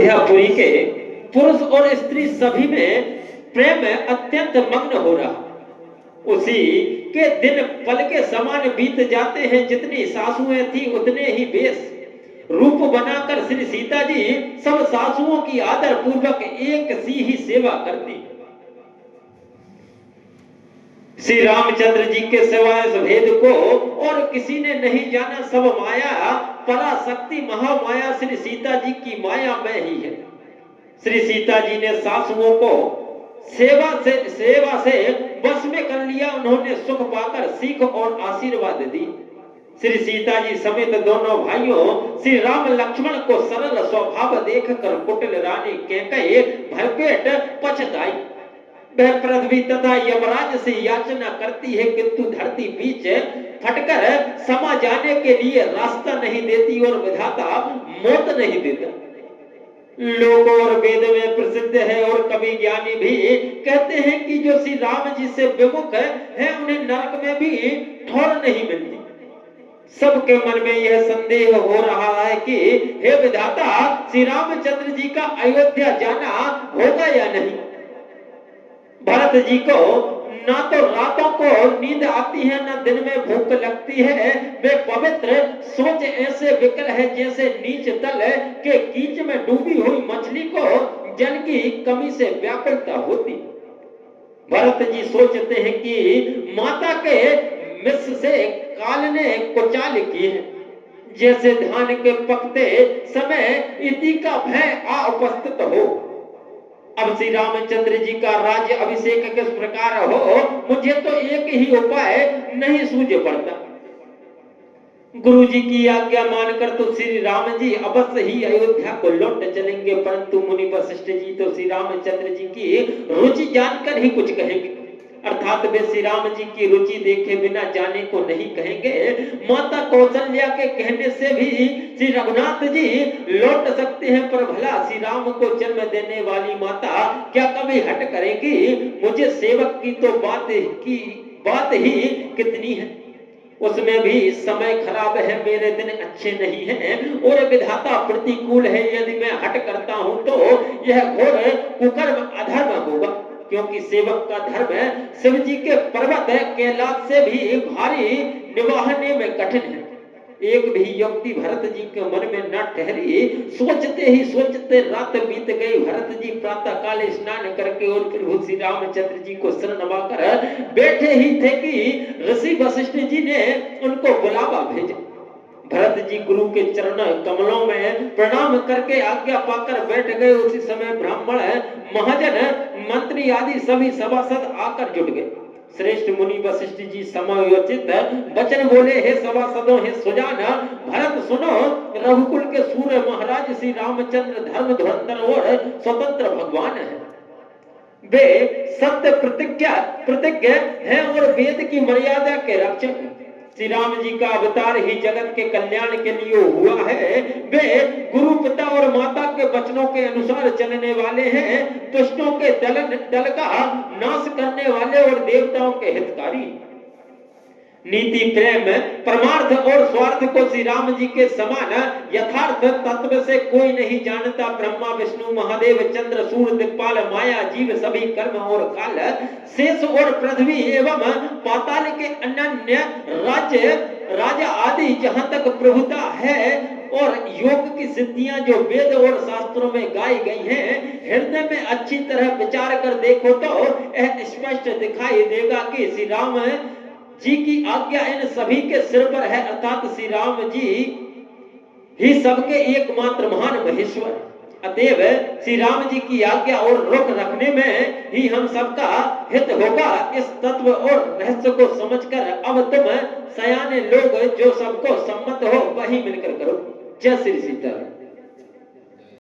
अयोध्यापुरी के पुरुष और स्त्री सभी में प्रेम अत्यंत मग्न हो रहा। उसी के दिन पल के समान बीत जाते हैं। जितनी सासुएं थी उतने ही बेस रूप बनाकर श्री सीता जी सब सासुओं की आदर पूर्वक एक सी ही सेवा करती। श्री रामचंद्र जी के सिवाय इस भेद को और किसी ने नहीं जाना। सब माया पराशक्ति महामाया श्री सीता जी की माया में ही है। श्री सीता जी ने सासुओं को सेवा से बस में कर लिया। उन्होंने सुख पाकर सीख और आशीर्वाद दी। श्री सीता जी समेत दोनों भाइयों श्री राम लक्ष्मण को सरल स्वभाव देखकर कुटिल रानी कैकेयी भरपेट पछताई। वह पृथ्वी तथा यमराज से याचना करती है, किंतु धरती बीच फटकर समा जाने के लिए रास्ता नहीं देती और विधाता मौत नहीं देता। लोक और वेद में प्रसिद्ध है और कवि ज्ञानी भी कहते हैं कि जो श्री राम जी से विमुख है उन्हें नरक में भी ठौर नहीं मिलती। सबके मन में यह संदेह हो रहा है कि हे विधाता, श्री रामचंद्र जी का अयोध्या जाना होगा या नहीं। भरत जी को ना तो रातों को नींद आती है, ना दिन में भूख लगती है। वे पवित्र सोच ऐसे विकल है जैसे नीच तल के कीच में डूबी हुई मछली को जल की कमी से व्याकुलता होती। भरत जी सोचते हैं कि माता के मिस से काल ने कुचाल की है। जैसे धान के पकते समय इति का भय आ उपस्थित हो। अब श्री रामचंद्र जी का राज्य अभिषेक किस प्रकार हो, मुझे तो एक ही उपाय नहीं सूझ पड़ता। गुरु जी की आज्ञा मानकर तो श्री राम जी अवश्य ही अयोध्या को लौट चलेंगे, परंतु मुनि वशिष्ठ जी तो श्री रामचंद्र जी की रुचि जानकर ही कुछ कहेंगे। अर्थात वे श्री राम जी की रुचि देखे बिना जाने को नहीं कहेंगे। माता कौशल्या के कहने से भी श्री रघुनाथ जी लौट सकते हैं, पर भला श्री राम को जन्म देने वाली माता क्या कभी हट करेगी। मुझे सेवक की तो बात ही कितनी है, उसमें भी समय खराब है, मेरे दिन अच्छे नहीं हैं और विधाता प्रतिकूल है। यदि मैं हट करता हूं तो यह घोर कुकर्म अधर्म होगा, क्योंकि सेवक का धर्म शिव जी के पर्वत कैलाश से भी भारी निभाने में कठिन है। एक भी युक्ति भरत जी के मन में न ठहरी। सोचते ही सोचते रात बीत गई। भरत जी प्रातः काल स्नान करके और प्रभु श्री रामचंद्र जी को शरण नवाकर बैठे ही थे कि ऋषि वशिष्ठ जी ने उनको बुलावा भेजा। भरत जी गुरु के चरण कमलों में प्रणाम करके आज्ञा पाकर बैठ गए। उसी समय ब्राह्मण महाजन मंत्री आदि सभी सभासद आकर जुट गए। श्रेष्ठ मुनि वशिष्ठ जी समयोचित वचन बोले, हे सभासदों, हे सुजान, भरत सुनो, रघुकुल के सूर्य महाराज श्री रामचंद्र धर्म धुरंधर और स्वतंत्र भगवान है। वे सत्य प्रतिज्ञ है और वेद की मर्यादा के रक्षक है। श्री राम जी का अवतार ही जगत के कल्याण के लिए हुआ है। वे गुरु पिता और माता के वचनों के अनुसार चलने वाले हैं। दुष्टों के दल का नाश करने वाले और देवताओं के हितकारी। नीति, प्रेम, परमार्थ और स्वार्थ को श्री राम जी के समान यथार्थ तत्व से कोई नहीं जानता। ब्रह्मा, विष्णु, महादेव, चंद्र, सूर्य, दिक्पाल, माया, जीव, सभी कर्म और काल, शेष और पृथ्वी एवं पाताल के अनन्य राजा आदि जहां तक प्रभुता है और योग की सिद्धियां जो वेद और शास्त्रों में गाई गई हैं, हृदय में अच्छी तरह विचार कर देखो तो यह स्पष्ट दिखाई देगा कि श्री राम जी की आज्ञा इन सभी के सिर पर है। अर्थात श्री राम जी ही सबके एकमात्र महान महेश्वर। अतएव श्री राम जी की आज्ञा और रोक रखने में ही हम सबका हित होगा। इस तत्व और रहस्य को समझकर अब तुम सयाने लोग जो सबको सम्मत हो वही मिलकर करो। जय श्री सीता।